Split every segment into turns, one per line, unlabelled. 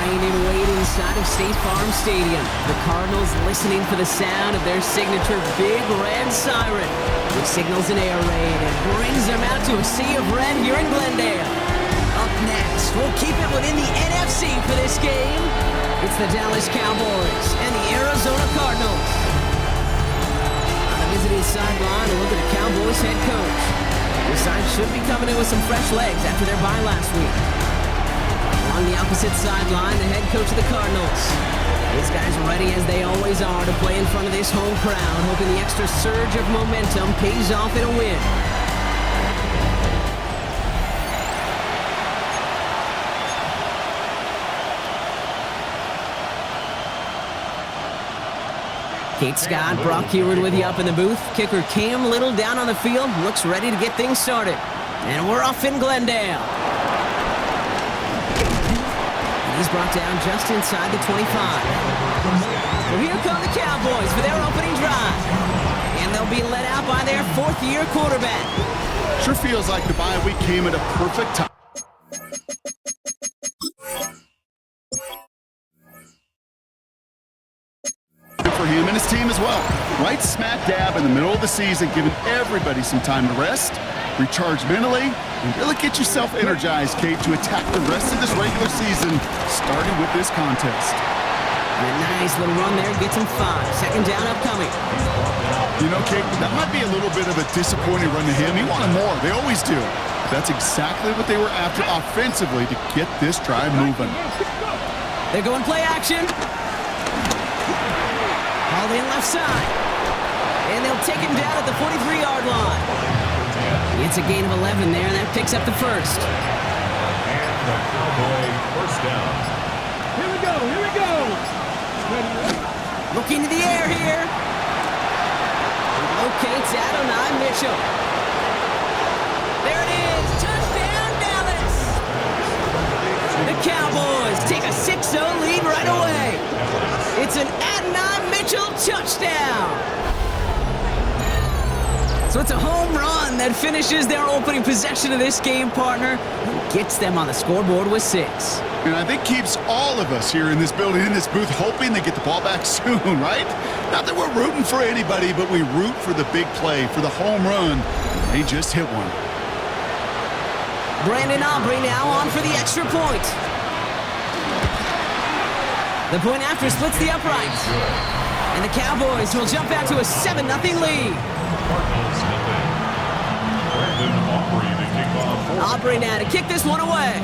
Lying in wait inside of State Farm Stadium, the Cardinals listening for the sound of their signature big red siren, which signals an air raid and brings them out to a sea of red here in Glendale. Up next, we'll keep it within the NFC for this game. It's the Dallas Cowboys and the Arizona Cardinals. On the visiting sideline, a look at the Cowboys head coach. This side should be coming in with some fresh legs after their bye last week. On the opposite sideline, the head coach of the Cardinals. These guys ready as they always are to play in front of this home crowd, hoping the extra surge of momentum pays off in a win. Kate Scott, Brock Heward with you up in the booth. Kicker Cam Little down on the field, looks ready to get things started. And we're off in Glendale. He's brought down just inside the 25. Well, here come the Cowboys for their opening drive. And they'll be led out by their fourth-year quarterback.
Sure feels like the bye week came at a perfect time for him and his team as well. Right smack dab in the middle of the season, giving everybody some time to rest, recharge mentally, and really get yourself energized, Kate, to attack the rest of this regular season, starting with this contest.
And a nice little run there gets him 5. Second down upcoming.
You know, Kate, that might be a little bit of a disappointing run to him. He wanted more. They always do. That's exactly what they were after offensively to get this drive moving.
They're going play action. All in left side. And they'll take him down at the 43-yard line. It's a gain of 11 there, and that picks up the first.
And the Cowboy first down.
Here we go, here we go.
Looking to the air here. Locates Adonai Mitchell. There it is, touchdown Dallas. The Cowboys take a 6-0 lead right away. It's an Adonai Mitchell touchdown. So it's a home run that finishes their opening possession of this game, partner, and gets them on the scoreboard with 6.
And I think keeps all of us here in this building, in this booth, hoping they get the ball back soon, right? Not that we're rooting for anybody, but we root for the big play, for the home run. They just hit one.
Brandon Aubrey now on for the extra point. The point after splits the uprights. And the Cowboys will jump out to a 7-0 lead.
Cardinals nothing. Brandon Aubrey to kick off.
Aubrey now to kick this one away.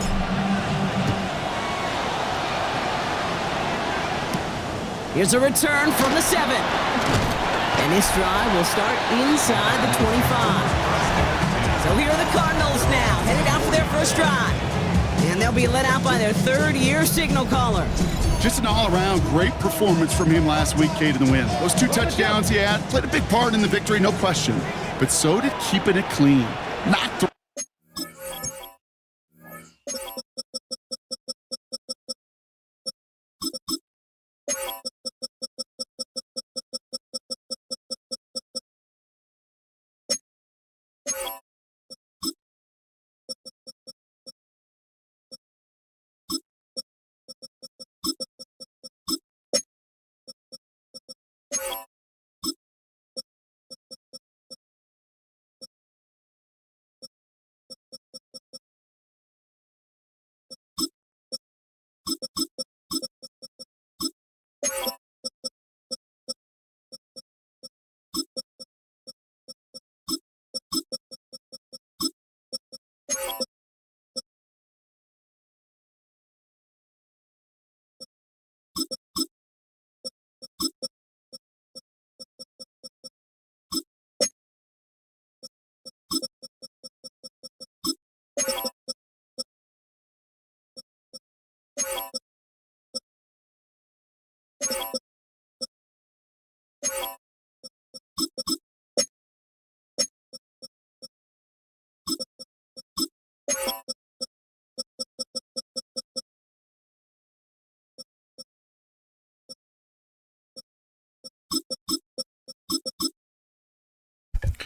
Here's a return from the 7. And this drive will start inside the 25. So here are the Cardinals now, headed out for their first drive. And they'll be led out by their third-year signal caller.
Just an all-around great performance from him last week, Kate, in the win. Those 2 touchdowns he had played a big part in the victory, no question. But so did keeping it clean. Not the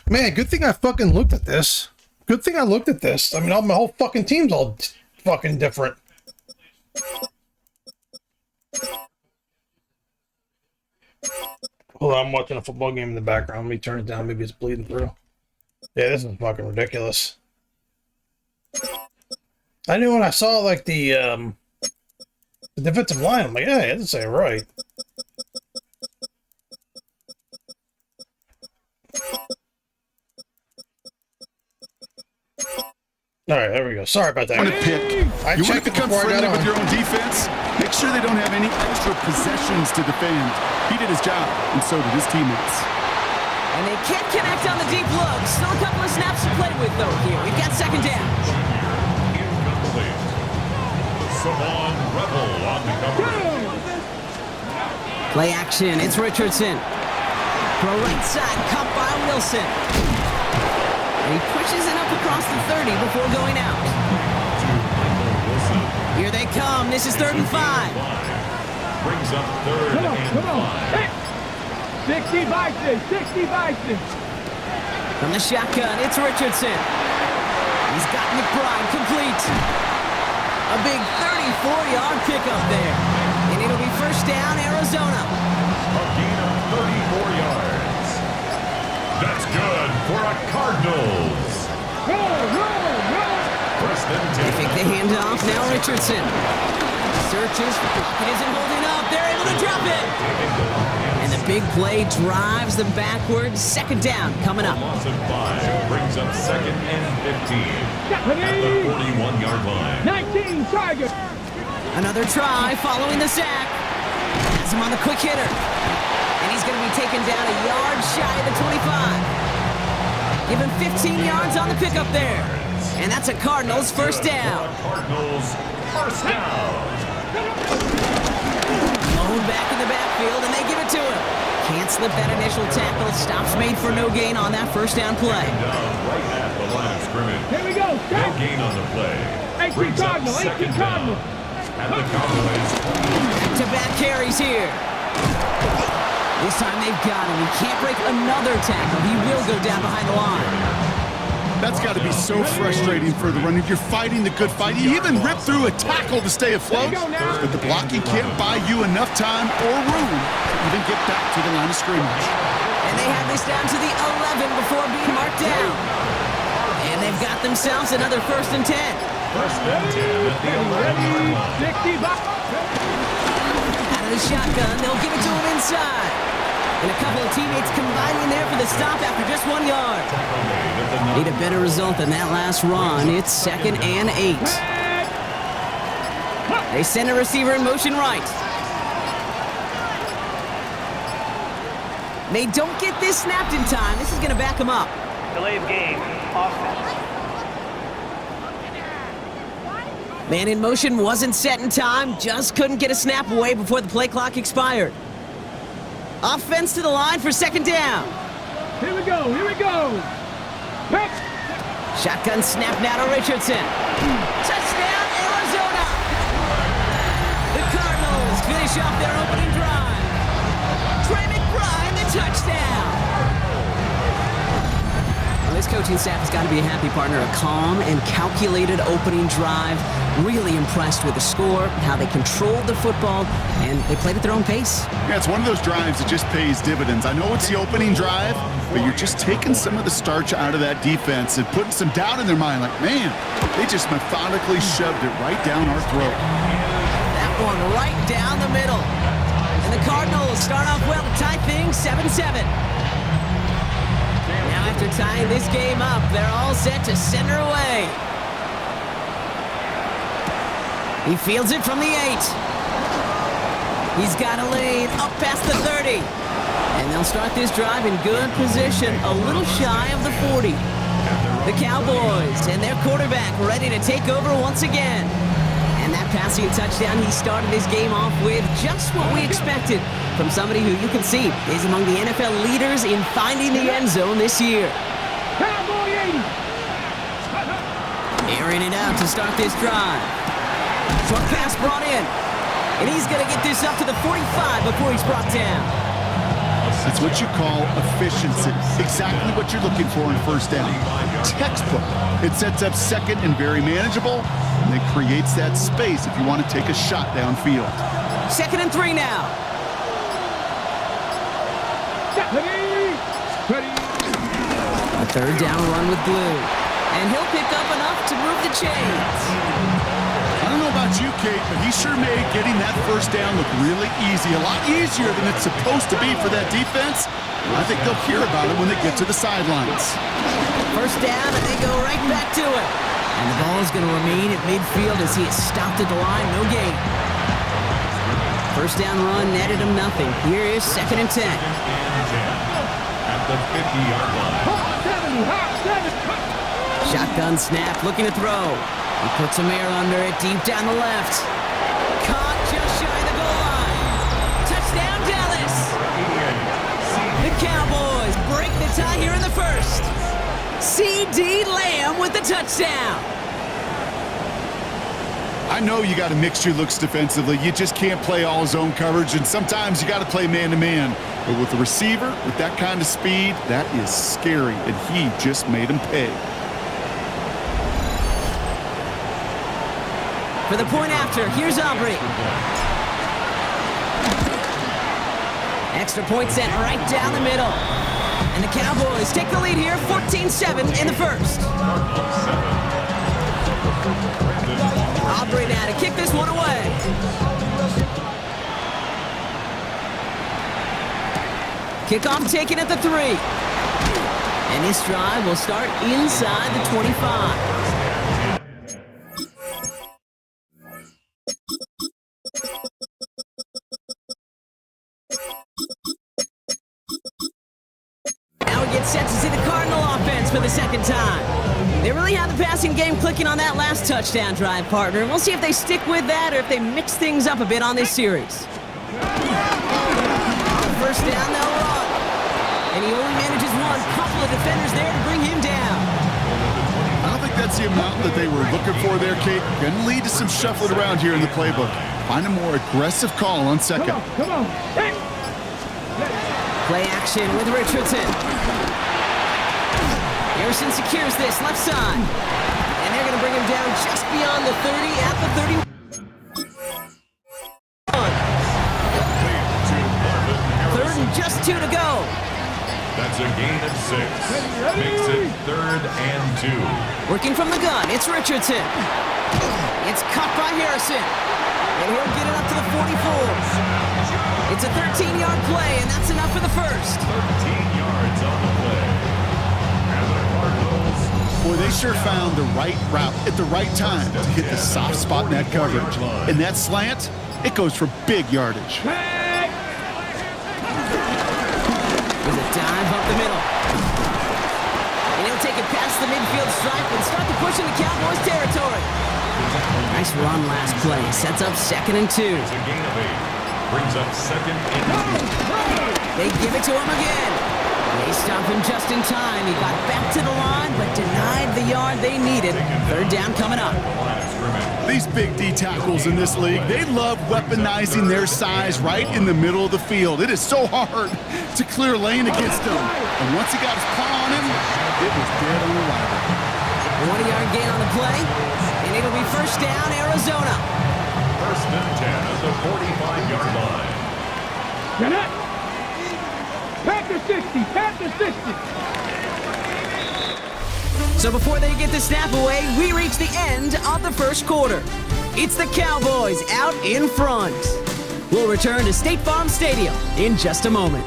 Man, good thing I fucking looked at this. Good thing I looked at this. I mean, my whole fucking team's all fucking different. Hold on, I'm watching a football game in the background. Let me turn it down. Maybe it's bleeding through. Yeah, this is fucking ridiculous. I knew when I saw like the defensive line, I'm like, yeah, it doesn't say it right. All right, there we go. Sorry about that.
You want to pick. You want to become friendly with your own defense? Make sure they don't have any extra possessions to defend. He did his job, and so did his teammates.
And they can't connect on the deep look. Still a couple of snaps to play with, though, here. We've got second down.
Incomplete. Savon Rebel on the cover.
Play action. It's Richardson. Pro right side. Caught by Wilson. And he pushes it up across the 30 before going out. Here they come. This is 3rd and 5.
Brings up 3rd and 5.
60 Vikings, 60 Vikings.
From the shotgun, it's Richardson. He's got McBride complete. A big 34-yard pickup there. And it'll be first down, Arizona.
A gain of 34 yards. That's good for a Cardinals. First and 10.
They fake the handoff, now Richardson. Searches, pocket isn't holding up. They're able to drop it. And the big play drives them backwards. Second down coming up.
Loss of 5 brings up 2nd and 15 at the 41-yard line.
19 Tigers.
Another try following the sack. Has him on the quick hitter. And he's going to be taken down a yard shy of the 25. Give him 15 yards on the pickup there. And that's a Cardinals first down.
Cardinals first down.
Blown back in the backfield, and they give it to him. Can't slip that initial tackle. Stops made for no gain on that first down play.
Right at the line of scrimmage.
Here we go.
No gain on the play.
18
Brings up
Cardinals, 18
second
Cardinals.
down. And the Cowboys.
Back-to-back carries here. This time they've got him. He can't break another tackle. He will go down behind the line.
That's got to be so frustrating for the runner. You're fighting the good fight. You even rip through a tackle to stay afloat, but the blocking can't buy you enough time or room to even get back to the line of scrimmage.
And they have this down to the 11 before being marked down. And they've got themselves another first and 10.
First and 10 at the 11-yard line.
60 Vikings.
Out of the shotgun, they'll give it to him inside. And a couple of teammates combining there for the stop after just 1 yard. Need a better result than that last run. It's 2nd and 8. They send a receiver in motion right. They don't get this snapped in time. This is going to back them up.
Delay of game, offense.
Man in motion wasn't set in time. Just couldn't get a snap away before the play clock expired. Offense to the line for second down.
Here we go, here we go. Pick.
Shotgun snap now to Richardson. Touchdown, Arizona! The Cardinals finish off their opening drive. Trey McBride, the touchdown! Well, this coaching staff has got to be a happy partner. A calm and calculated opening drive. Really impressed with the score, how they controlled the football, and they played at their own pace.
Yeah, it's one of those drives that just pays dividends. I know it's the opening drive, but you're just taking some of the starch out of that defense and putting some doubt in their mind. Like, man, they just methodically shoved it right down our throat.
That one right down the middle. And the Cardinals start off well to tie things 7-7. Now after tying this game up, they're all set to send her away. He fields it from the 8. He's got a lane up past the 30. And they'll start this drive in good position, a little shy of the 40. The Cowboys and their quarterback ready to take over once again. And that passing touchdown he started his game off with, just what we expected from somebody who you can see is among the NFL leaders in finding the end zone this year.
Cowboy 80.
Airing it out to start this drive. Short pass brought in. And he's going to get this up to the 45 before he's brought down.
It's what you call efficiency. Exactly what you're looking for in first down. Textbook. It sets up second and very manageable, and it creates that space if you want to take a shot downfield.
2nd and 3 now.
Ready.
A third down run with glue. And he'll pick up enough to move the chains.
I don't know about you, Kate, but he sure made getting that first down look really easy. A lot easier than it's supposed to be for that defense. I think they'll hear about it when they get to the sidelines.
First down, and they go right back to it. And the ball is going to remain at midfield as he is stopped at the line. No gain. First down run netted him nothing. Here is 2nd and 10.
At the 50-yard line.
Shotgun snap, looking to throw. He puts some air under it, deep down the left. Caught just shy of the goal line. Touchdown, Dallas. The Cowboys break the tie here in the first. C.D. Lamb with the touchdown.
I know you got to mix your looks defensively. You just can't play all zone coverage, and sometimes you got to play man-to-man. But with a receiver with that kind of speed, that is scary, and he just made him pay.
For the point after, here's Aubrey. Extra point sent right down the middle. And the Cowboys take the lead here, 14-7 in the first. Aubrey now to kick this one away. Kickoff taken at the 3. And this drive will start inside the 25. Set to see the Cardinal offense for the second time. They really have the passing game clicking on that last touchdown drive, partner. We'll see if they stick with that or if they mix things up a bit on this series. First down, they'll run. And he only manages one. Couple of defenders there to bring him down.
I don't think that's the amount that they were looking for there, Kate. Going to lead to some shuffling around here in the playbook. Find a more aggressive call on second.
Come on. Hey.
Play action with Richardson. Harrison secures this left side. And they're going to bring him down just beyond the 30 at the 31. Third and just 2 to go.
That's a gain of 6. Makes it 3rd and 2.
Working from the gun, it's Richardson. It's cut by Harrison. And he'll get it up to the 44. It's a 13-yard play, and that's enough for the first.
13 yards on the play. And the Cardinals.
Boy, they sure found the right route at the right time to hit the soft spot in that coverage. And that slant, it goes for big yardage.
With a dive up the middle. And he'll take it past the midfield stripe and start to push into Cowboys territory. Nice run last play. Sets up 2nd and 2.
It's a gain of 8. Brings up 2nd and 2.
They give it to him again. They stop him just in time. He got back to the line, but denied the yard they needed. 3rd down coming up.
These big D tackles in this league, they love weaponizing their size right in the middle of the field. It is so hard to clear lane against him. And once he got his paw on him, it was dead on arrival.
1-yard gain on the play, and it'll be first down, Arizona.
1st and 10 at the 45-yard line.
Get it. Pack the 60.
So before they get the snap away, we reach the end of the first quarter. It's the Cowboys out in front. We'll return to State Farm Stadium in just a moment.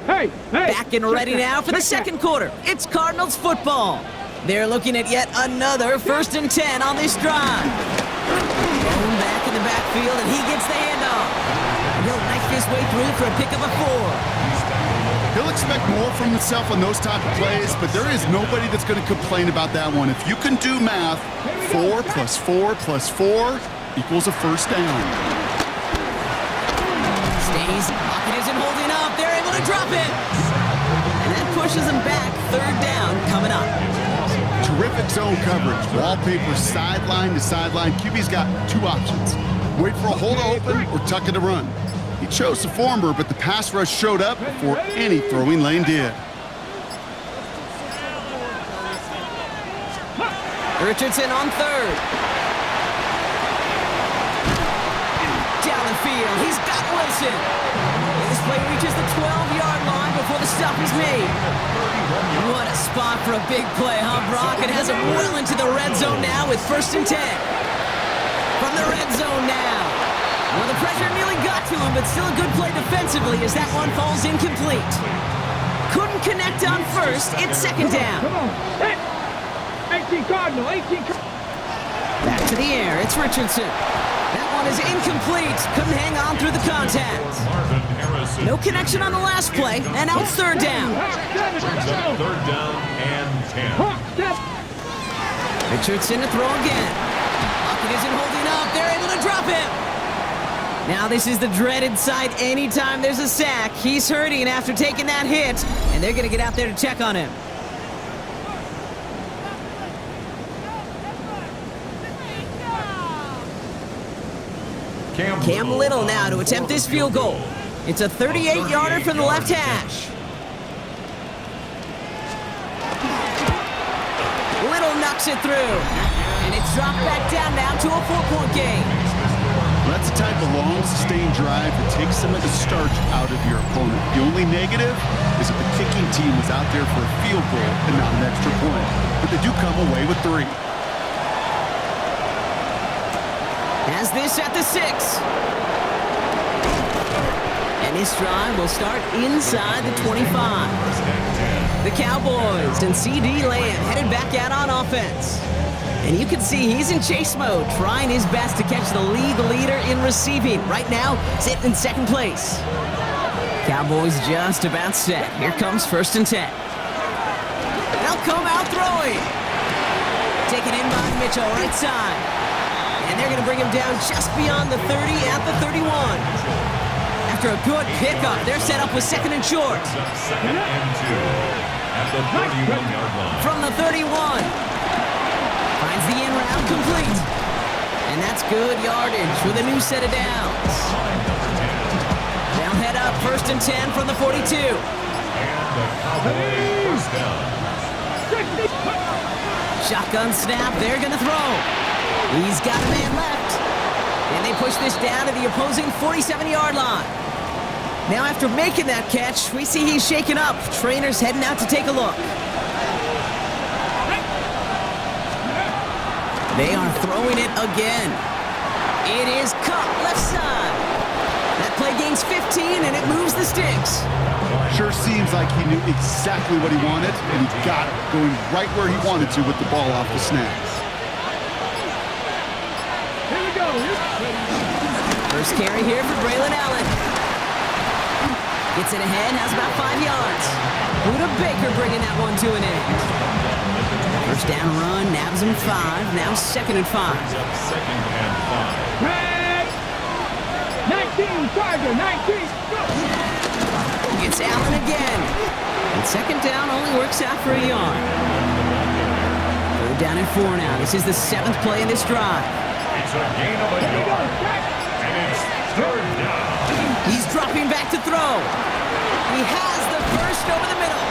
Hey.
Back and ready now for the second quarter. It's Cardinals football. They're looking at yet another 1st and 10 on this drive. Thrown back in the backfield, and he gets the handoff. He'll knife his way through for a pick of a 4.
He'll expect more from himself on those type of plays, but there is nobody that's going to complain about that one. If you can do math, 4 + 4 + 4 equals a first down.
Stays, pocket isn't holding up. They're able to drop it. And that pushes him back. 3rd down coming up.
Terrific zone coverage. Wallpaper sideline to sideline. QB's got 2 options. Wait for a hole to open or tuck it to run. He chose the former, but the pass rush showed up before any throwing lane did.
Richardson on third. Down the field, he's got Wilson. And this play reaches the 12-yard line before the stop is made. What a spot for a big play, huh, Brock? It has him well into the red zone now with 1st and 10. From the red zone now. Well, the pressure nearly got to him, but still a good play defensively as that one falls incomplete. Couldn't connect on first. It's 2nd down.
Come on. Hit. 18 Cardinal. 18
Back to the air. It's Richardson. That one is incomplete. Couldn't hang on through the contact.
Marvin Harrison.
No connection on the last play, and now it's 3rd down.
Brings up 3rd down and 10.
Richardson to throw again. Lockett isn't holding up. They're able to drop him. Now this is the dreaded sight anytime there's a sack. He's hurting after taking that hit, and they're going to get out there to check on him. Cam Little now to attempt this field goal. It's a 38-yarder from the left hash. Little knocks it through, and it's dropped back down now to a 4-point game.
That's the type of long, sustained drive that takes some of the starch out of your opponent. The only negative is that the kicking team was out there for a field goal and not an extra point. But they do come away with 3.
Has this at the 6. And this drive will start inside the 25. The Cowboys and C.D. Lamb headed back out on offense. And you can see he's in chase mode, trying his best to catch the league leader in receiving. Right now, sitting in 2nd place. Cowboys just about set. Here comes 1st and 10. They'll come out throwing. Taken in by Mitchell, right side. And they're going to bring him down just beyond the 30 at the 31. After a good pickup, they're set up with 2nd and short.
2nd and 2 at the 31-yard line.
From the 31. Finds the in-round complete. And that's good yardage with a new set of downs. They'll head up 1st and 10 from the 42.
And the Cowboys 1st down.
Shotgun snap, they're going to throw. He's got a man left. And they push this down to the opposing 47-yard line. Now after making that catch, we see he's shaken up. Trainer's heading out to take a look. They are throwing it again. It is caught left side. That play gains 15 and it moves the sticks.
Sure seems like he knew exactly what he wanted, and he got it, going right where he wanted to with the ball off the snap.
Here we go.
First carry here for Braylon Allen. Gets it ahead, has about 5 yards. Buda Baker bringing that one to an end. First down run, nabs him 5, now 2nd and 5.
Brings up 2nd and 5.
Red. 19, Tiger, 19. Go.
It's Allen again. And 2nd down only works out for a yard. 3rd down and 4 now. This is the 7th play in this drive.
It's a gain of a yard. And it's 3rd down.
He's dropping back to throw. He has the first over the middle.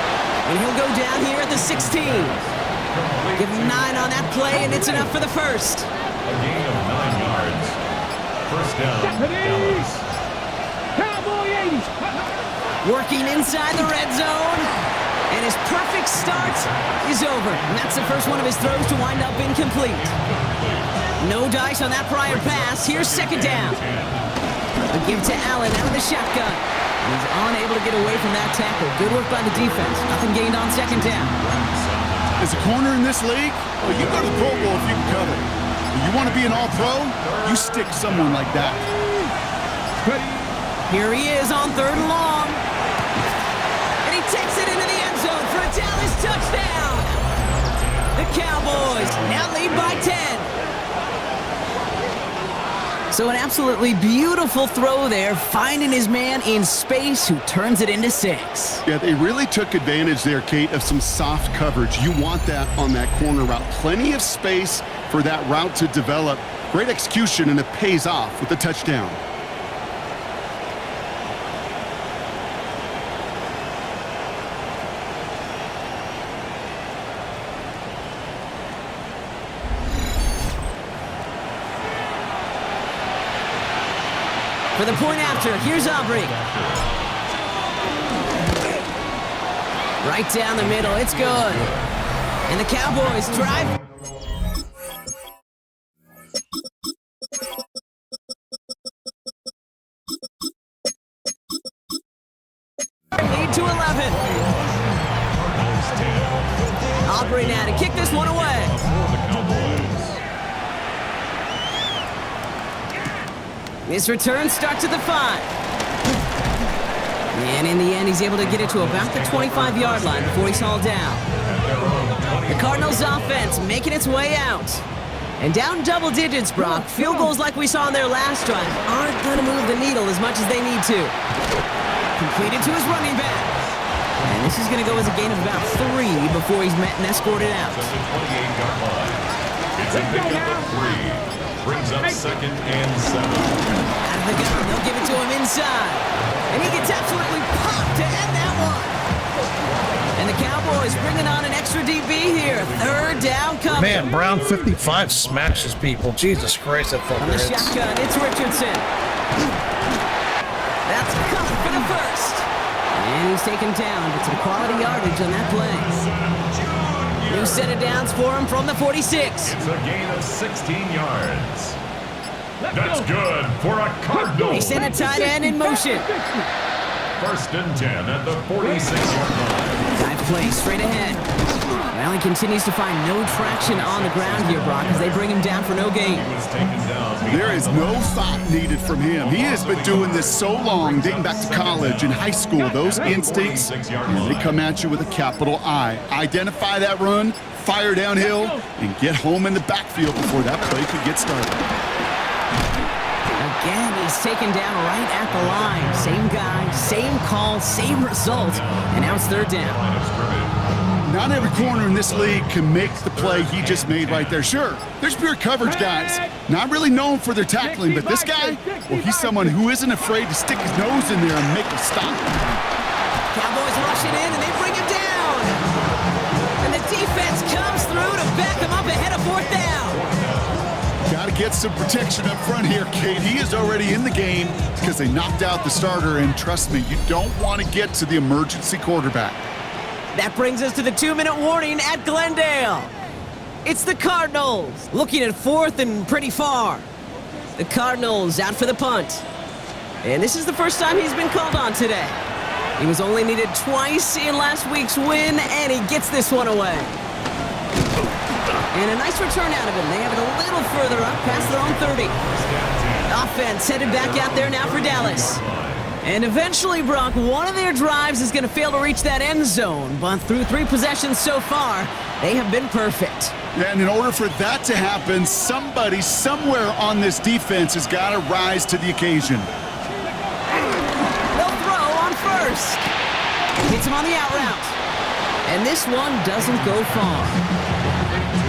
And he'll go down here at the 16. Give him 9 on that play, and it's enough for the first.
A gain of 9 yards. 1st down, Dallas.
Cowboy 80.
Working inside the red zone. And his perfect start is over. And that's the first one of his throws to wind up incomplete. No dice on that prior pass. Here's 2nd down. A give to Allen out of the shotgun. And he's unable to get away from that tackle. Good work by the defense. Nothing gained on 2nd down.
As a corner in this league, well, you go to the Pro Bowl if you can cover. If you want to be an all-pro, you stick someone like that.
Here he is on 3rd and long. And he takes it into the end zone for a Dallas touchdown. The Cowboys now lead by 10. So an absolutely beautiful throw there, finding his man in space who turns it into 6.
Yeah, they really took advantage there, Kate, of some soft coverage. You want that on that corner route. Plenty of space for that route to develop. Great execution, and it pays off with the touchdown.
For the point after, here's Aubrey. Right down the middle, it's good. And the Cowboys drive. Lead to 11. Aubrey now to kick this one away. This return starts at the 5. And in the end, he's able to get it to about the 25-yard line before he's hauled down. The Cardinals offense making its way out. And down double digits, Brock. Field goals like we saw on their last drive aren't going to move the needle as much as they need to. Completed to his running back. And this is going to go as a gain of about 3 before he's met and escorted out.
It's a pickup of 3. Brings up 2nd and 7.
Out of the gun, they'll give it to him inside. And he gets absolutely popped to end that one. And the Cowboys bringing on an extra DB here. 3rd down coming.
Man, Brown 55 smashes people. Jesus Christ, that fucker
On the
hits.
shotgun, it's Richardson. That's covered for the first. And he's taken down, but some quality yardage on that play. New set of downs for him from the 46.
It's a gain of 16 yards. That's good for a Cardinal.
They send a tight end in motion.
1st and 10 at the 46-yard line.
Dive play straight ahead. Well, he continues to find no traction on the ground here, Brock, as they bring him down for no gain.
He was taken down.
There is no thought needed from him. He has been doing this so long, dating back to college and high school. Those instincts, and they come at you with a capital I. Identify that run, fire downhill, and get home in the backfield before that play could get started.
Again, he's taken down right at the line. Same guy, same call, same result. And now it's 3rd down.
Not every corner in this league can make the play he just made right there. Sure, there's pure coverage guys, not really known for their tackling, but this guy, well, he's someone who isn't afraid to stick his nose in there and make a stop.
Cowboys rushing in, and they bring him down. And the defense comes through to back him up ahead of 4th down.
Got to get some protection up front here, Kate. He is already in the game because they knocked out the starter, and trust me, you don't want to get to the emergency quarterback.
That brings us to the 2-minute warning at Glendale. It's the Cardinals, looking at 4th and pretty far. The Cardinals out for the punt. And this is the first time he's been called on today. He was only needed twice in last week's win, and he gets this one away. And a nice return out of him. They have it a little further up, past their own 30. Offense headed back out there now for Dallas. And eventually, Brock, one of their drives is going to fail to reach that end zone. But through 3 possessions so far, they have been perfect.
And in order for that to happen, somebody somewhere on this defense has got to rise to the occasion.
They'll throw on 1st. Hits him on the out route. And this one doesn't go far.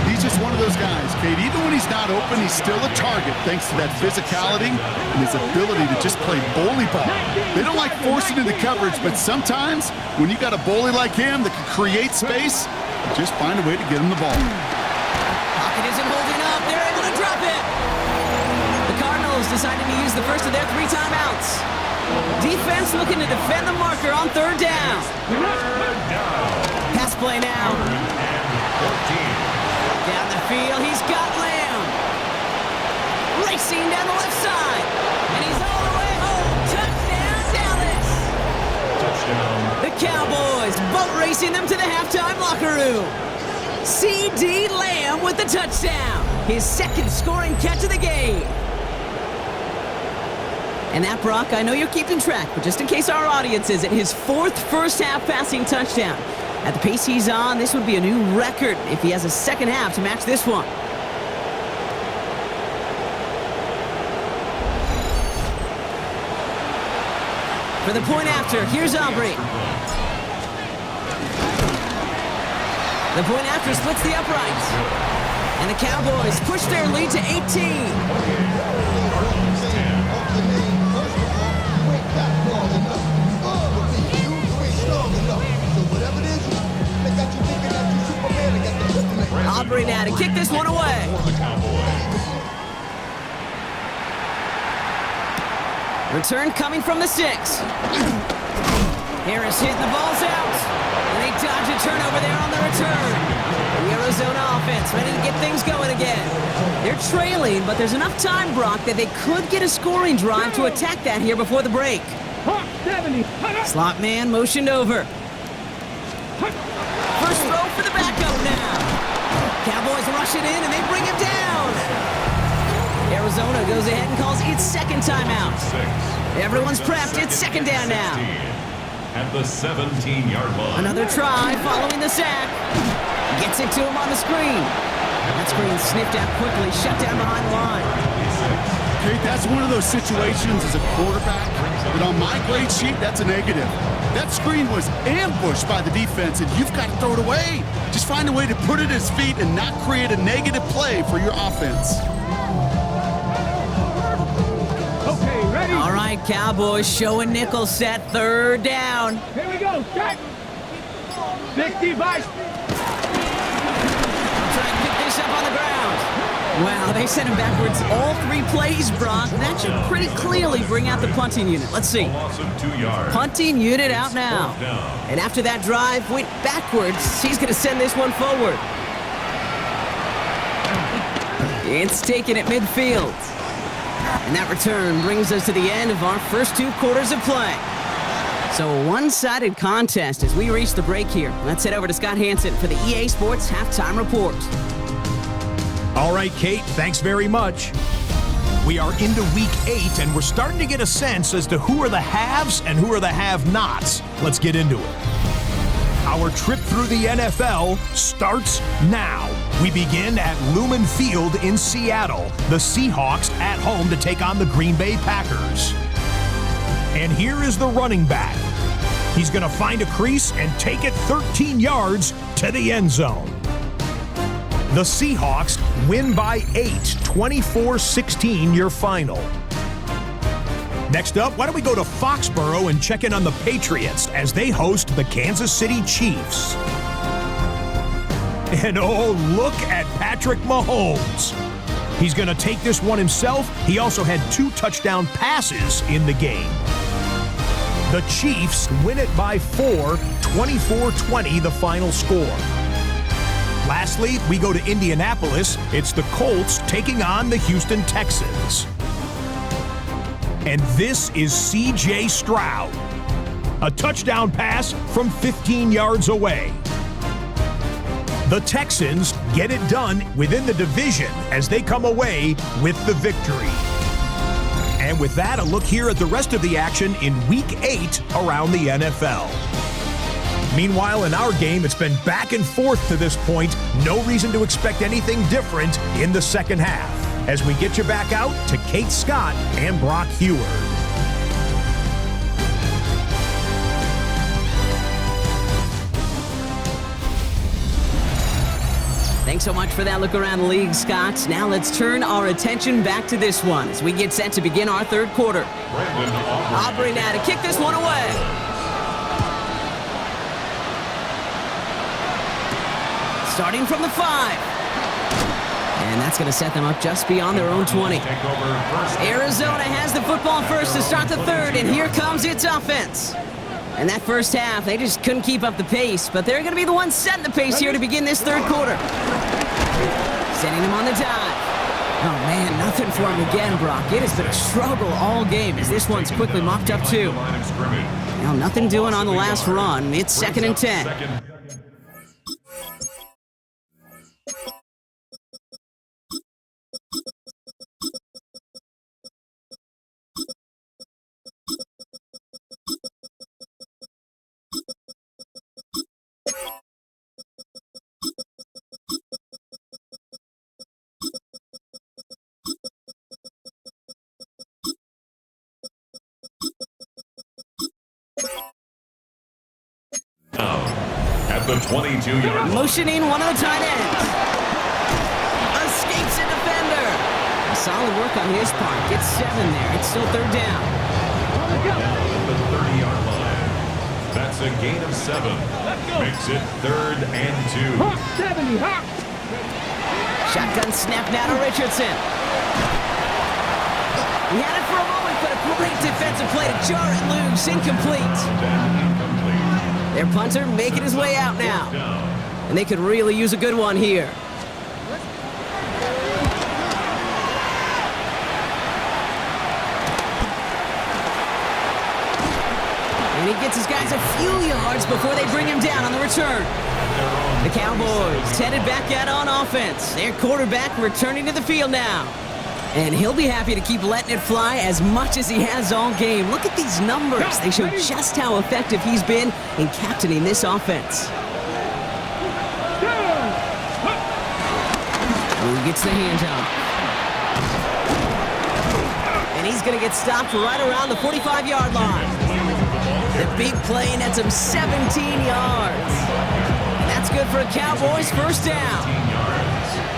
He's just one of those guys, Kate. Even when he's not open, he's still a target thanks to that physicality and his ability to just play bully ball. They don't like forcing into coverage, but sometimes when you got a bully like him that can create space, just find a way to get him the ball.
Pocket isn't holding up. They're able to drop it. The Cardinals decided to use the first of their 3 timeouts. Defense looking to defend the marker on 3rd down. Pass play now. Down the field, he's got Lamb. Racing down the left side. And he's all the way home. Touchdown, Dallas. The Cowboys boat racing them to the halftime locker room. C.D. Lamb with the touchdown. His 2nd scoring catch of the game. And that, Brock, I know you're keeping track, but just in case our audience isn't, his 4th first-half passing touchdown. At the pace he's on, this would be a new record if he has a 2nd half to match this one. For the point after, here's Aubrey. The point after splits the uprights. And the Cowboys push their lead to 18. Aubrey now to kick this one away. Return coming from the 6. Harris hitting the balls out. And they dodge a turnover there on the return. The Arizona offense ready to get things going again. They're trailing, but there's enough time, Brock, that they could get a scoring drive to attack that here before the break.
70.
Slot man motioned over. First throw for the backup now. Cowboys rush it in, and they bring him down. Arizona goes ahead and calls its second timeout. Everyone's prepped. It's second down now.
At the 17-yard line.
Another try following the sack. Gets it to him on the screen. That screen sniffed out quickly, shut down behind the line.
Kate, that's one of those situations as a quarterback that on my grade sheet, that's a negative. That screen was ambushed by the defense, and you've got to throw it away. Just find a way to put it at his feet and not create a negative play for your offense.
Okay, ready?
All right, Cowboys showing nickel set, third down.
Here we go. Check. 65.
Trying to pick this up on the ground. Wow, they sent him backwards all 3 plays, Brock. That should pretty clearly bring out the punting unit. Let's see.
Loss of 2 yards.
Punting unit out now.
Fourth down.
And after that drive went backwards, he's going to send this one forward. It's taken at midfield. And that return brings us to the end of our first 2 quarters of play. So a one-sided contest as we reach the break here. Let's head over to Scott Hansen for the EA Sports Halftime Report.
All right, Kate, thanks very much. We are into week 8, and we're starting to get a sense as to who are the haves and who are the have-nots. Let's get into it. Our trip through the NFL starts now. We begin at Lumen Field in Seattle. The Seahawks at home to take on the Green Bay Packers. And here is the running back. He's going to find a crease and take it 13 yards to the end zone. The Seahawks win by 8, 24-16 your final. Next up, why don't we go to Foxborough and check in on the Patriots as they host the Kansas City Chiefs. And oh, look at Patrick Mahomes. He's going to take this one himself. He also had 2 touchdown passes in the game. The Chiefs win it by 4, 24-20 the final score. Lastly, we go to Indianapolis. It's the Colts taking on the Houston Texans. And this is C.J. Stroud. A touchdown pass from 15 yards away. The Texans get it done within the division as they come away with the victory. And with that, a look here at the rest of the action in Week 8 around the NFL. Meanwhile, in our game, it's been back and forth to this point. No reason to expect anything different in the second half. As we get you back out to Kate Scott and Brock Heward.
Thanks so much for that look around the league, Scott. Now let's turn our attention back to this one as we get set to begin our third quarter. Aubrey now to kick this one away. Starting from the 5. And that's going to set them up just beyond their own 20. Arizona has the football first to start the third, and here comes its offense. And that first half, they just couldn't keep up the pace, but they're going to be the ones setting the pace here to begin this third quarter. Sending them on the dive. Oh, man, nothing for him again, Brock. It has been a struggle all game as this one's quickly mopped up, too. Now, nothing doing on the last run. It's 2nd and 10.
At the 22-yard line.
Motioning one of the tight ends. Escapes a defender. Solid work on his part. Gets 7 there. It's still third down.
Now at the 30-yard line. That's a gain of 7. Makes it 3rd and 2.
70.
Shotgun snap now to Richardson. He had it for a moment, but a great defensive jar it loose, incomplete. Their punter making his way out now. And they could really use a good one here. And he gets his guys a few yards before they bring him down on the return. The Cowboys headed back out on offense. Their quarterback returning to the field now. And he'll be happy to keep letting it fly as much as he has all game. Look at these numbers. They show just how effective he's been in captaining this offense. Who gets the handoff? And he's going to get stopped right around the 45-yard line. The big play nets him 17 yards. And that's good for a Cowboys first down.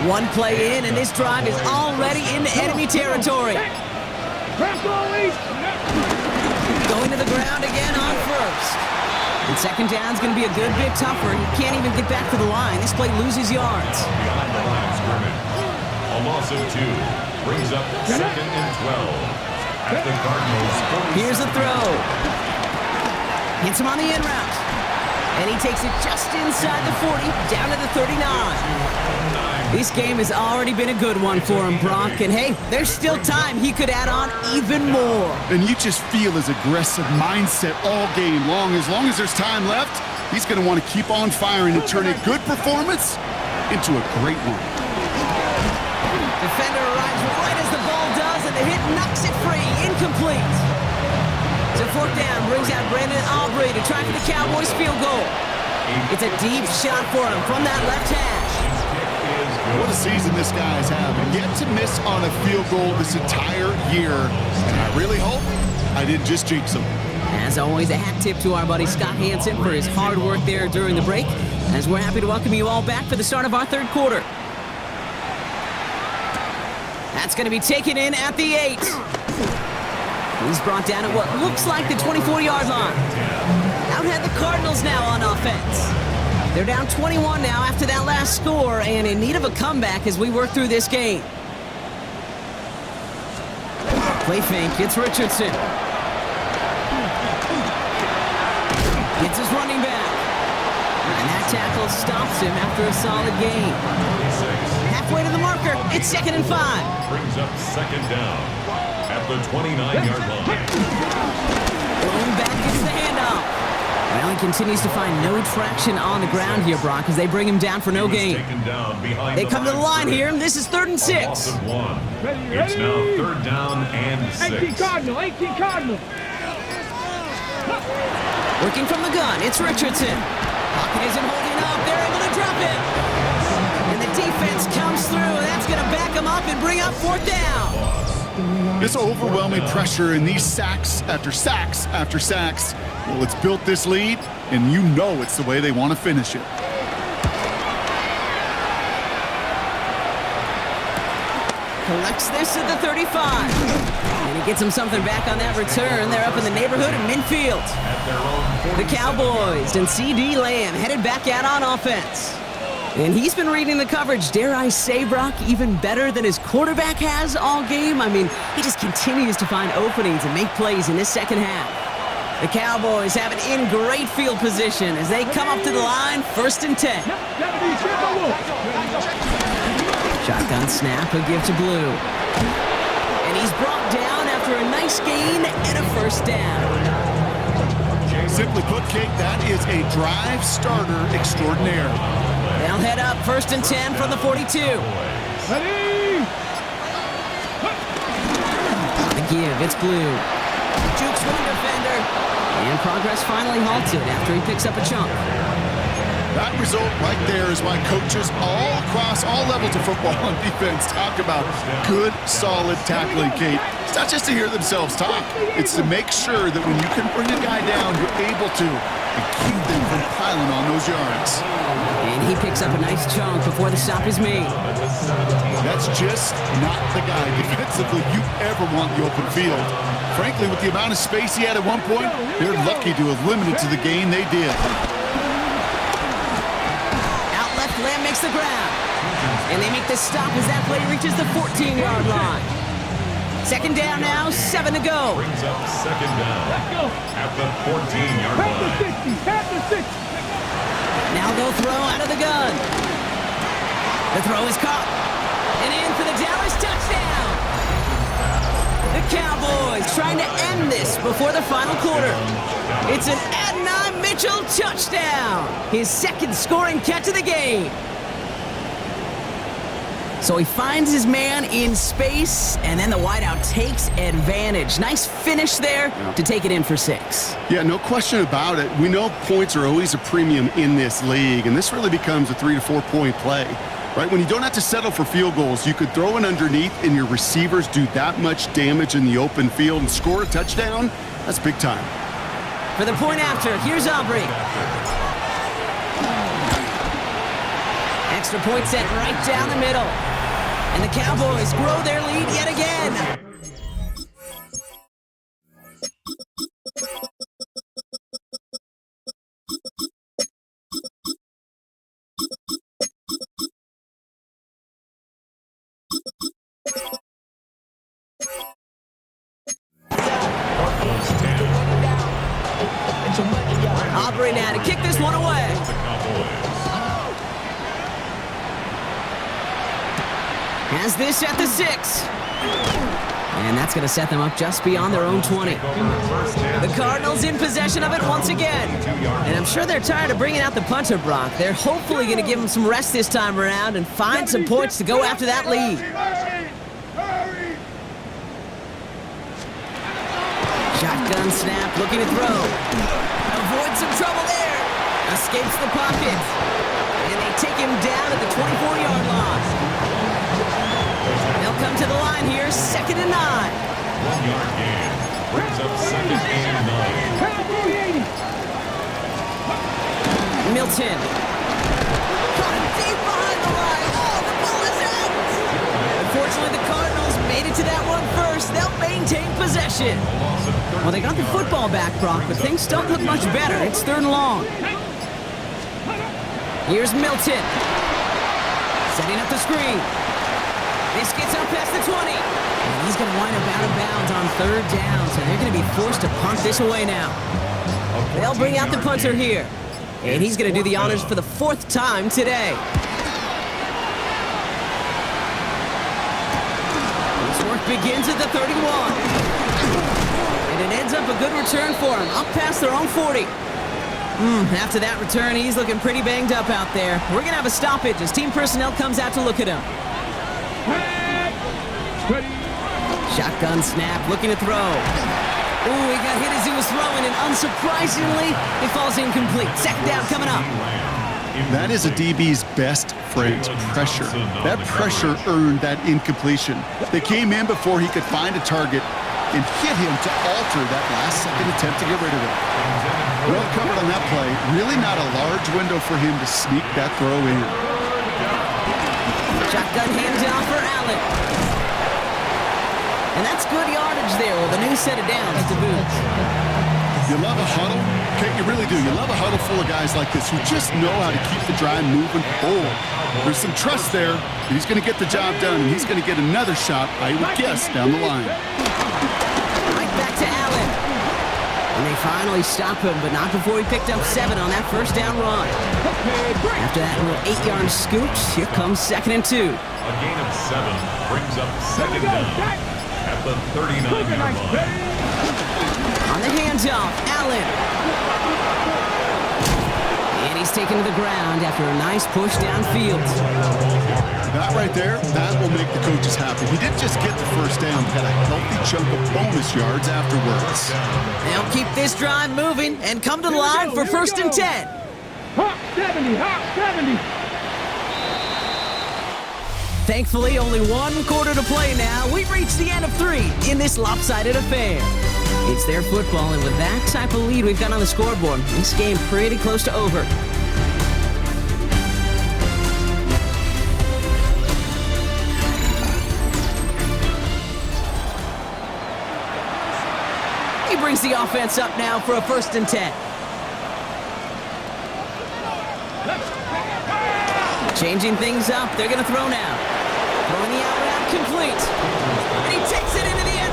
One play in, and this drive is already into enemy territory. Going to the ground again on first. And second down's going to be a good bit tougher. He can't even get back to the line. This play loses yards.
Behind the line of scrimmage. A loss of 2 brings up 2nd and 12 at the Cardinals.
Here's a throw. Hits him on the in route. And he takes it just inside the 40, down to the 39. This game has already been a good one for him, Brock. And hey, there's still time he could add on even more.
And you just feel his aggressive mindset all game long. As long as there's time left, he's going to want to keep on firing and turn a good performance into a great one.
Defender arrives right as the ball does, and the hit knocks it free. Incomplete. So fourth down brings out Brandon Aubrey to try for the Cowboys field goal. It's a deep shot for him from that left hash.
What a season this guy's having. Yet to miss on a field goal this entire year. And I really hope I didn't just jinx him.
As always, a hat tip to our buddy Scott Hansen for his hard work there during the break, as we're happy to welcome you all back for the start of our third quarter. That's going to be taken in at the 8. He's brought down at what looks like the 24-yard line. Out had the Cardinals now on offense. They're down 21 now after that last score and in need of a comeback as we work through this game. Play fake, it's Richardson. Gets his running back. And that tackle stops him after a solid gain. Halfway to the marker, it's 2nd and 5.
Brings up 2nd down at the 29-yard line.
Going back gets the handoff. Well, he continues to find no traction on the ground here, Brock, as they bring him down for no gain. They come to the line here, and this is 3rd and 6.
Loss of 1. It's now 3rd down and 6.
18 Cardinal.
Working from the gun, it's Richardson. Pocket isn't holding up. They're able to drop it. And the defense comes through. That's going to back him up and bring up 4th down.
This overwhelming pressure and these sacks after sacks after sacks, well, it's built this lead, and you know it's the way they want to finish it.
Collects this at the 35. And he gets him something back on that return. They're up in the neighborhood of midfield. The Cowboys and C.D. Lamb headed back out on offense. And he's been reading the coverage, dare I say, Brock, even better than his quarterback has all game. I mean, he just continues to find openings and make plays in this second half. The Cowboys have it in great field position as they come up to the line, 1st and 10. Shotgun snap, a give to Blue. And he's brought down after a nice gain and a 1st down.
Simply put, Kate, that is a drive starter extraordinaire.
They'll head up 1st and 10 from the 42.
Ready?
On the give, it's Blue. Jukes one defender. And progress finally halted after he picks up a chunk.
That result right there is why coaches all across all levels of football and defense talk about good, solid tackling, Kate. It's not just to hear themselves talk. It's to make sure that when you can bring a guy down, you're able to and keep them from piling on those yards.
And he picks up a nice chunk before the stop is made.
That's just not the guy defensively you ever want in the open field. Frankly, with the amount of space he had at one point, they're lucky to have limited to the gain they did.
Out left, Lamb makes the grab. And they make the stop as that play reaches the 14-yard line. Second down now, 7 to go.
Brings up second down at the 14-yard
Half the
line.
60, half the 60.
Now they'll throw out of the gun. The throw is caught. And in for the Dallas touchdown. The Cowboys trying to end this before the final quarter. It's an Adonai Mitchell touchdown. His second scoring catch of the game. So he finds his man in space, and then the wideout takes advantage. Nice finish there to take it in for 6.
Yeah, no question about it. We know points are always a premium in this league, and this really becomes a 3 to 4 point play. Right, when you don't have to settle for field goals, you could throw it underneath and your receivers do that much damage in the open field and score a touchdown. That's big time.
For the point after, here's Aubrey. Extra point set right down the middle. And the Cowboys grow their lead yet again. Aubrey now to kick this one away. Has this at the 6. And that's going to set them up just beyond their own 20. The Cardinals in possession of it once again. And I'm sure they're tired of bringing out the punter, Brock. They're hopefully going to give them some rest this time around and find some points to go after that lead. Shotgun snap, looking to throw. Avoids some trouble there. Escapes the pocket. And they take him down at the 24-yard line. They'll come to the line here, 2nd and 9.
1-yard gain. Brings up second and 9.
Milton. Caught him deep behind the line. Oh, the ball is out. Unfortunately, the Cardinals made it to that one first. They'll maintain possession. Well, they got the football back, Brock, but things don't look much better. It's 3rd and long. Here's Milton. Setting up the screen. This gets up past the 20. And he's going to wind up out of bounds on 3rd down, so they're going to be forced to punt this away now. They'll bring out the punter here. And he's going to do the honors for the 4th time today. This work begins at the 31. And it ends up a good return for him, up past their own 40. After that return, he's looking pretty banged up out there. We're going to have a stoppage as team personnel comes out to look at him. Shotgun snap, looking to throw. Ooh, he got hit as he was throwing, and unsurprisingly, it falls incomplete. 2nd down coming up.
That is a DB's best friend, pressure. That pressure earned that incompletion. They came in before he could find a target and hit him to alter that last-second attempt to get rid of it. Well covered on that play. Really not a large window for him to sneak that throw in.
Shotgun handoff for Allen. And that's good yardage there with a new set of downs to boot.
You love a huddle? Okay, you really do. You love a huddle full of guys like this who just know how to keep the drive moving forward. There's some trust there. He's going to get the job done, and he's going to get another shot, I would guess, down the line.
Right back to Allen. And they finally stop him, but not before he picked up 7 on that 1st down run. After that little 8-yard scoop, here comes 2nd and 2.
A gain of 7 brings up second down at the 39-yard line.
On the handoff, Allen. And he's taken to the ground after a nice push downfield.
That right there, that will make the coaches happy. He didn't just get the 1st down, he got a healthy chunk of bonus yards afterwards.
They'll keep this drive moving and come to the line for 1st and 10.
Hop 70, hop 70.
Thankfully, only 1 quarter to play now. We've reached the end of 3 in this lopsided affair. It's their football, and with that type of lead we've got on the scoreboard, this game pretty close to over. He brings the offense up now for a 1st and 10. Changing things up, they're going to throw now. Throwing the out route complete. And he takes it into the end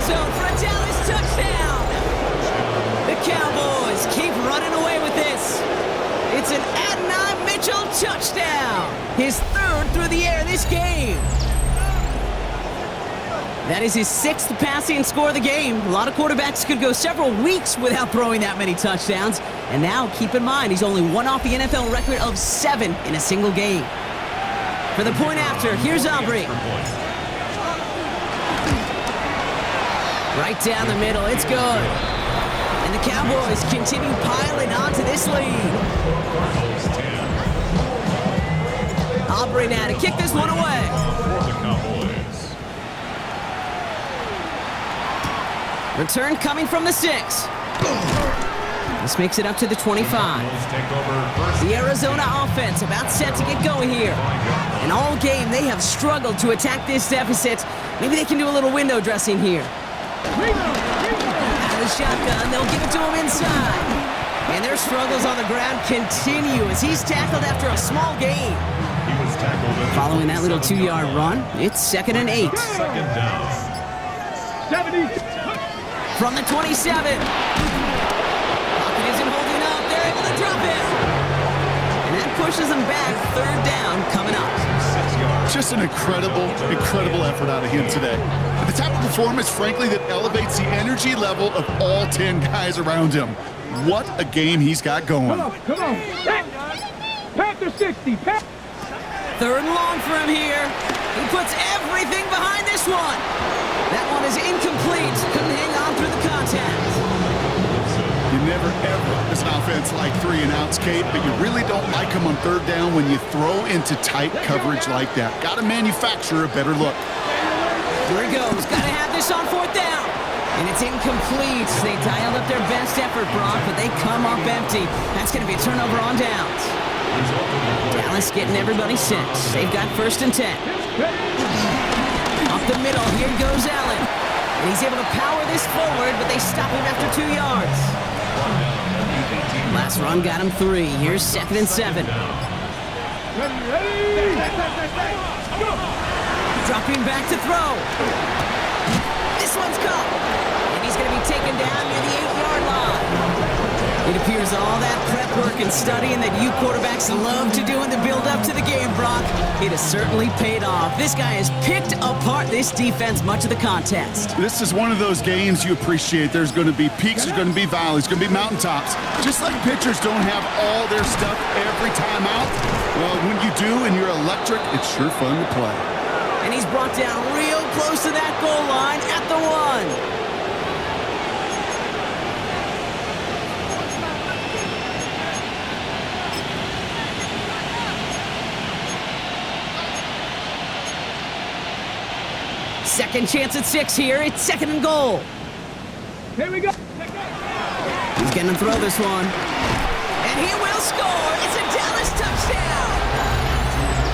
his third through the air this game. That is his 6th passing score of the game. A lot of quarterbacks could go several weeks without throwing that many touchdowns. And now, keep in mind, he's only one off the NFL record of 7 in a single game. For the point after, here's Aubrey. Right down the middle, it's good. And the Cowboys continue piling onto this lead. Aubrey now to kick this one away.
For the Cowboys.
Return coming from the 6. This makes it up to the 25. The Arizona offense about set to get going here. And all game, they have struggled to attack this deficit. Maybe they can do a little window dressing here. Out of the shotgun, they'll give it to him inside. And their struggles on the ground continue as he's tackled after a small gain. Following that little 2-yard run, it's 2nd and 8.
Second down.
70.
From the 27. Pocket isn't holding up. They're able to drop it. And that pushes them back. 3rd down coming up.
Just an incredible effort out of him today. The type of performance, frankly, that elevates the energy level of all 10 guys around him. What a game he's got going.
Come on. Panther 60.
3rd and long for him here. He puts everything behind this one. That one is incomplete. Couldn't hang on through the contact.
You never, ever, as an offense, like 3 and outs, Kate, but you really don't like them on 3rd down when you throw into tight coverage like that. Got to manufacture a better look.
Here he goes. Got to have this on 4th down. And it's incomplete. They dialed up their best effort, Brock, but they come up empty. That's going to be a turnover on downs. Dallas getting everybody set. They've got 1st and 10. Up the middle, here goes Allen. And he's able to power this forward, but they stop him after 2 yards. Last run got him 3. Here's 2nd and 7. Dropping back to throw. This one's caught. And he's going to be taken down near the 8-yard line. It appears all that prep work and studying that you quarterbacks love to do in the build-up to the game, Brock, it has certainly paid off. This guy has picked apart this defense much of the contest.
This is one of those games you appreciate. There's going to be peaks, there's going to be valleys, going to be mountaintops. Just like pitchers don't have all their stuff every time out, well, when you do and you're electric, it's sure fun to play.
And he's brought down real close to that goal line at the 1. Second chance at 6 here. It's 2nd and goal.
Here we go.
He's going to throw this one. And he will score. It's a Dallas touchdown.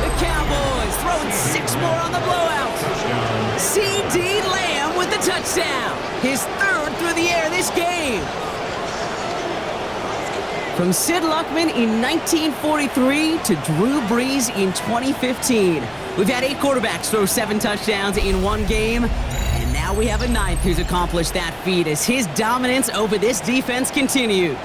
The Cowboys throwing 6 more on the blowout. C.D. Lamb with the touchdown. His 3rd through the air this game. From Sid Luckman in 1943 to Drew Brees in 2015. We've had 8 quarterbacks throw 7 touchdowns in one game, and now we have a 9th who's accomplished that feat as his dominance over this defense continues.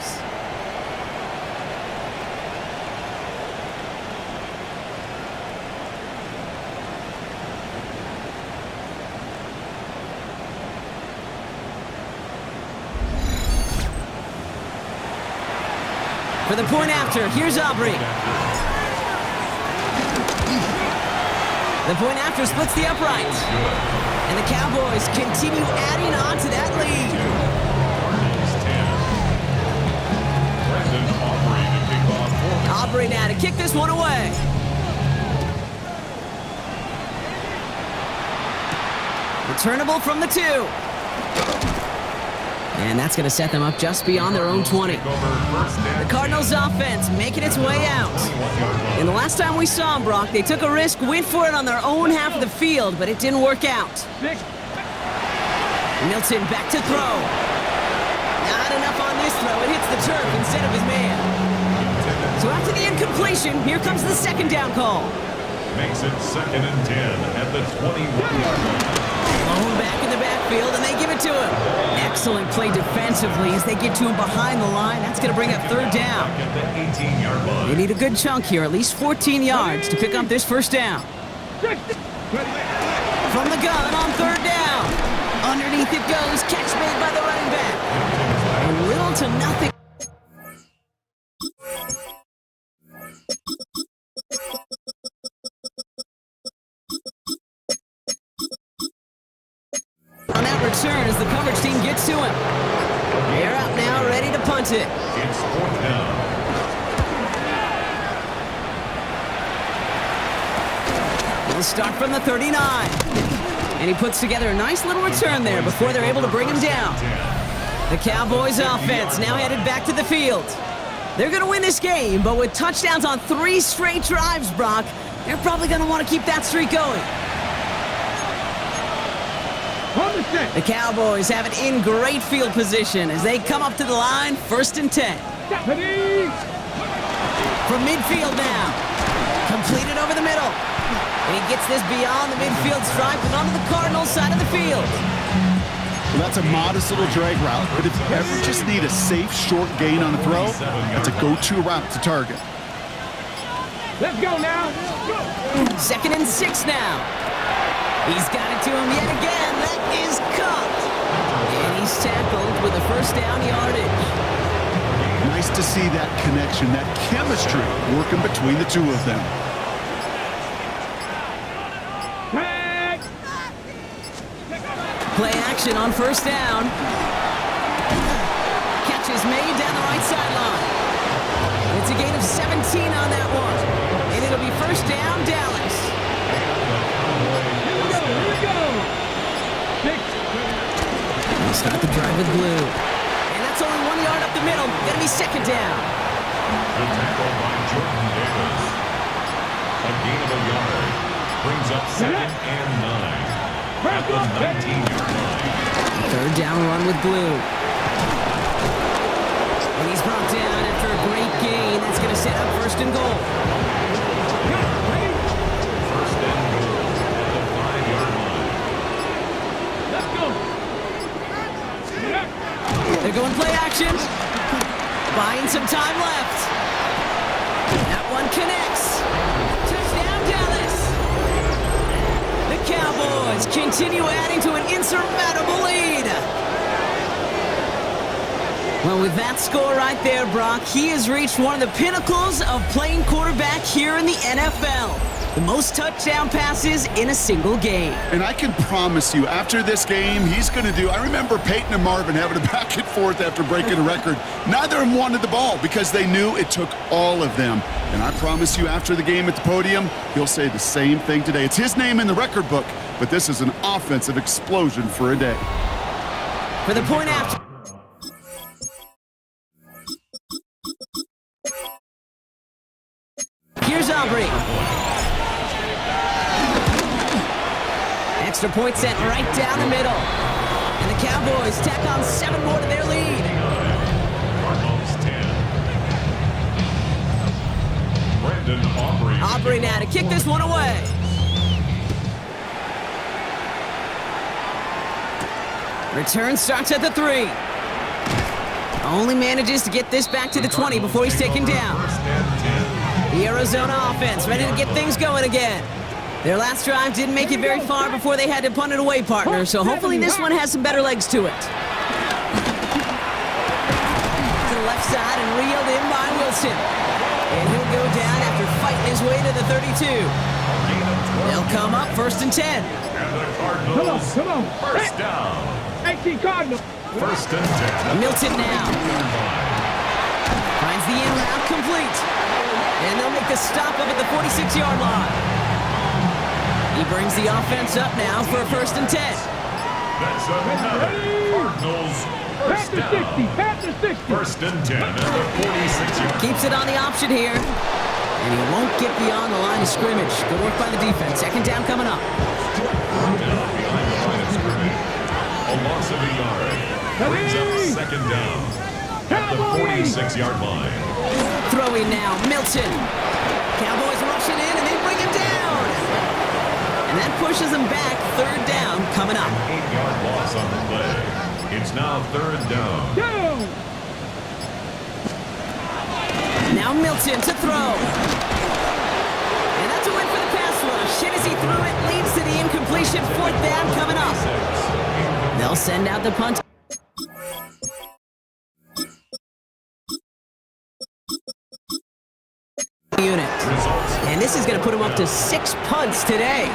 For the point after, here's Aubrey. The point after splits the uprights. And the Cowboys continue adding on to that lead. Aubrey now to kick this one away. Returnable from the 2. And that's going to set them up just beyond their own 20. The Cardinals offense making its way out. And the last time we saw them, Brock, they took a risk, went for it on their own half of the field, but it didn't work out. Milton back to throw. Not enough on this throw. It hits the turf instead of his man. So after the incompletion, here comes the 2nd down call.
makes it 2nd and 10 at the 21-yard line.
Blown back in the backfield, and they give it to him. Excellent play defensively as they get to him behind the line. That's going to bring up 3rd down.
At the 18-yard line.
They need a good chunk here, at least 14 yards to pick up this 1st down. From the gun on 3rd down. Underneath it goes. Catch made by the running back. And little to nothing. On that return as the coverage team gets to him. They're out now, ready to punt it.
It's 4th down.
We'll start from the 39. And he puts together a nice little return there before they're able to bring him down. The Cowboys offense now headed back to the field. They're going to win this game, but with touchdowns on 3 straight drives, Brock, they're probably going to want to keep that streak going. The Cowboys have it in great field position as they come up to the line, 1st and 10. From midfield now. Completed over the middle. And he gets this beyond the midfield stripe and onto the Cardinals side of the field.
Well, that's a modest little drag route, but if you ever just need a safe, short gain on a throw, that's a go-to route to target.
Let's go now.
2nd and 6 now. He's got it to him yet again. That is caught. And he's tackled with a 1st down yardage.
Nice to see that connection, that chemistry working between the two of them.
Play action on 1st down. Catch is made down the right sideline. It's a gain of 17 on that one. And it'll be 1st down, Dallas.
Here we go.
They start the drive with blue. And that's only 1 yard up the middle. Gonna be 2nd down.
The tackle by Jordan Davis. A gain of a yard. Brings up 2nd and 9. At the 19-yard line.
3rd down run with blue. And he's brought down after a great gain. That's going to set up 1st and goal.
1st and goal at the 5-yard line.
Let's go.
They're going play action. Buying some time left. That one connects. Touchdown, Dallas. The Cowboys continue adding to an insurmountable lead. Well, with that score right there, Brock, he has reached one of the pinnacles of playing quarterback here in the NFL. The most touchdown passes in a single game.
And I can promise you, after this game, he's going to do... I remember Peyton and Marvin having a back and forth after breaking a record. Neither of them wanted the ball because they knew it took all of them. And I promise you, after the game at the podium, he'll say the same thing today. It's his name in the record book, but this is an offensive explosion for a day.
For the point after... Here's Aubrey. Extra point sent right down the middle. And the Cowboys tack on 7 more to their lead.
Cardinals 10. Brandon Aubrey.
Aubrey now to kick this one away. Return starts at the 3. Only manages to get this back to the 20 before he's taken down.
1st and 10.
The Arizona offense ready to get things going again. Their last drive didn't make it very far before they had to punt it away, partner, so hopefully this one has some better legs to it. To the left side and reeled in by Wilson. And he'll go down after fighting his way to the 32. They'll come up 1st and 10.
And the Cardinals.
Come on.
1st down.
18 Cardinals.
1st and 10.
Milton now. Finds the in route complete. And they'll make the stop up at the 46-yard line. He brings the offense up now for a 1st and 10.
That's another Cardinals 1st down.
Pass the 60.
1st and 10 at the 46-yard.
Keeps it on the option here. And he won't get beyond the line of scrimmage. Good work by the defense. 2nd down coming up.
Now behind the line of scrimmage. A loss of a yard. Brings up 2nd down at the 46-yard line.
Throwing now, Milton. Cowboys rushing in and they bring him down. down. And that pushes them back. Third down coming up.
8-yard loss on the play. It's now third down.
Down.
Now Milton to throw. And that's a win for the pass rush. Hit as he threw it, leads to the incompletion. Fourth down coming up. They'll send out the punt. Unit. And this is going to put him up to 6 punts today.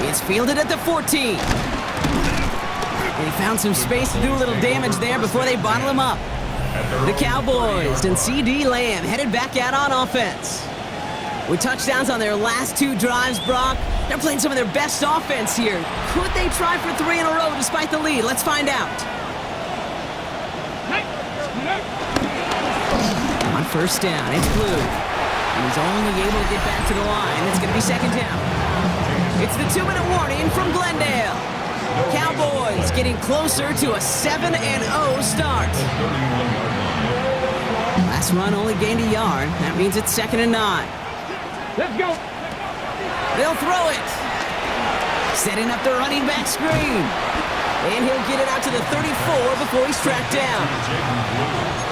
It's fielded at the 14. And he found some space to do a little damage there before they bottle him up. The Cowboys and C.D. Lamb headed back out on offense. With touchdowns on their last 2 drives, Brock, they're playing some of their best offense here. Could they try for 3 in a row despite the lead? Let's find out. On first down, it's Blue. And he's only able to get back to the line. It's going to be second down. It's the 2-minute warning from Glendale. Cowboys getting closer to a 7-0 start. Last run only gained a yard. That means it's 2nd and 9.
Let's go.
They'll throw it. Setting up the running back screen. And he'll get it out to the 34 before he's tracked down.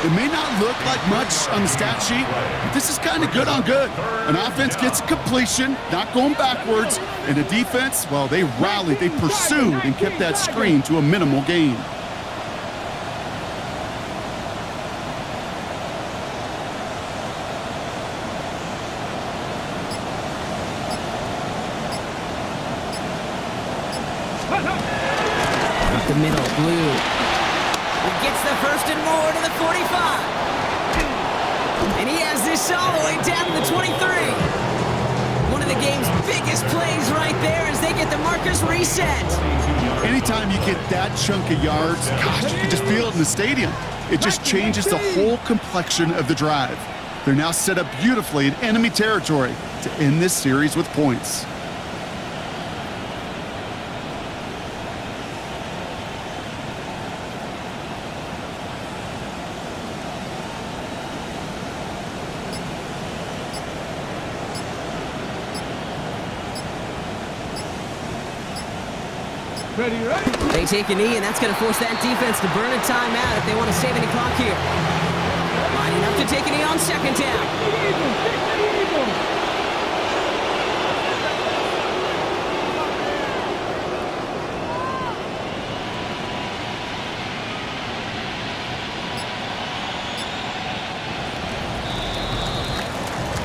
It may not look like much on the stat sheet, but this is kind of good on good. An offense gets completion, not going backwards, and the defense, well, they rallied, they pursued, and kept that screen to a minimal gain.
Up the middle, Blue. He gets the first and more to the 45. And he has this all the way down to the 23. One of the game's biggest plays right there as they get the markers reset.
Anytime you get that chunk of yards, gosh, you can just feel it in the stadium. It just changes the whole complexion of the drive. They're now set up beautifully in enemy territory to end this series with points.
Ready, ready.
They take a knee, and that's going to force that defense to burn a timeout if they want to save any clock here. Lining up to take a knee on second down.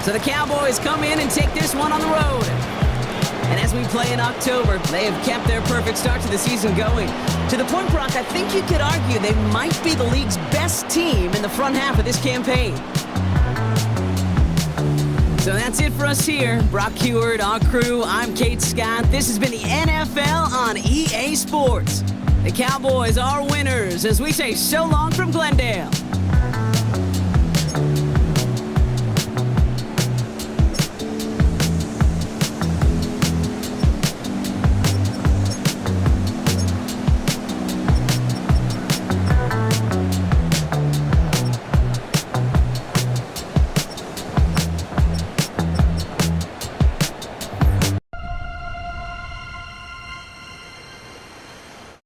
So the Cowboys come in and take this one on the road. And as we play in October, they have kept their perfect start to the season going. To the point, Brock, I think you could argue they might be the league's best team in the front half of this campaign. So that's it for us here. Brock Heward, our crew, I'm Kate Scott. This has been the NFL on EA Sports. The Cowboys are winners as we say so long from Glendale.